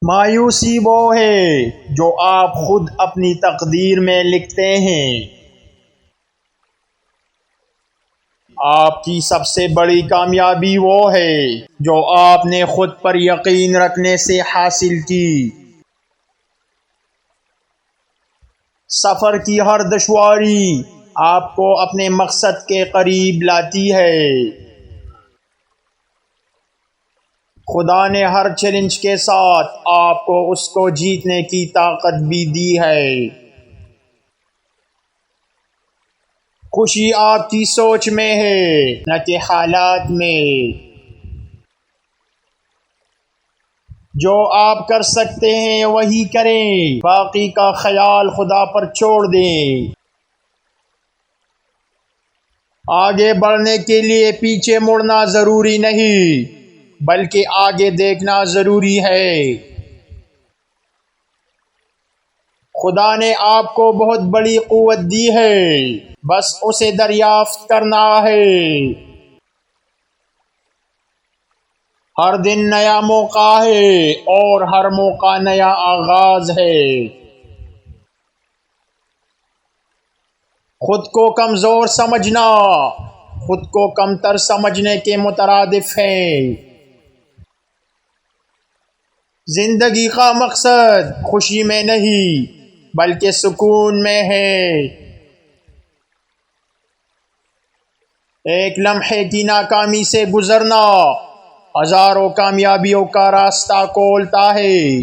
مایوسی وہ ہے جو آپ خود اپنی تقدیر میں لکھتے ہیں۔ آپ کی سب سے بڑی کامیابی وہ ہے جو آپ نے خود پر یقین رکھنے سے حاصل کی۔ سفر کی ہر دشواری آپ کو اپنے مقصد کے قریب لاتی ہے۔ خدا نے ہر چیلنج کے ساتھ آپ کو اس کو جیتنے کی طاقت بھی دی ہے۔ خوشی آپ کی سوچ میں ہے، نہ کہ حالات میں۔ جو آپ کر سکتے ہیں وہی کریں، باقی کا خیال خدا پر چھوڑ دیں۔ آگے بڑھنے کے لیے پیچھے مڑنا ضروری نہیں، بلکہ آگے دیکھنا ضروری ہے۔ خدا نے آپ کو بہت بڑی قوت دی ہے، بس اسے دریافت کرنا ہے۔ ہر دن نیا موقع ہے اور ہر موقع نیا آغاز ہے۔ خود کو کمزور سمجھنا خود کو کمتر سمجھنے کے مترادف ہے۔ زندگی کا مقصد خوشی میں نہیں بلکہ سکون میں ہے۔ ایک لمحے کی ناکامی سے گزرنا ہزاروں کامیابیوں کا راستہ کھولتا ہے۔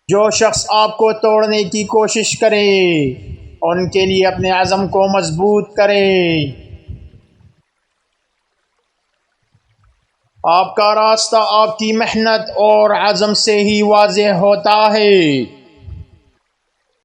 جو شخص آپ کو توڑنے کی کوشش کرے ان کے لیے اپنے عزم کو مضبوط کرے۔ آپ کا راستہ آپ کی محنت اور عزم سے ہی واضح ہوتا ہے۔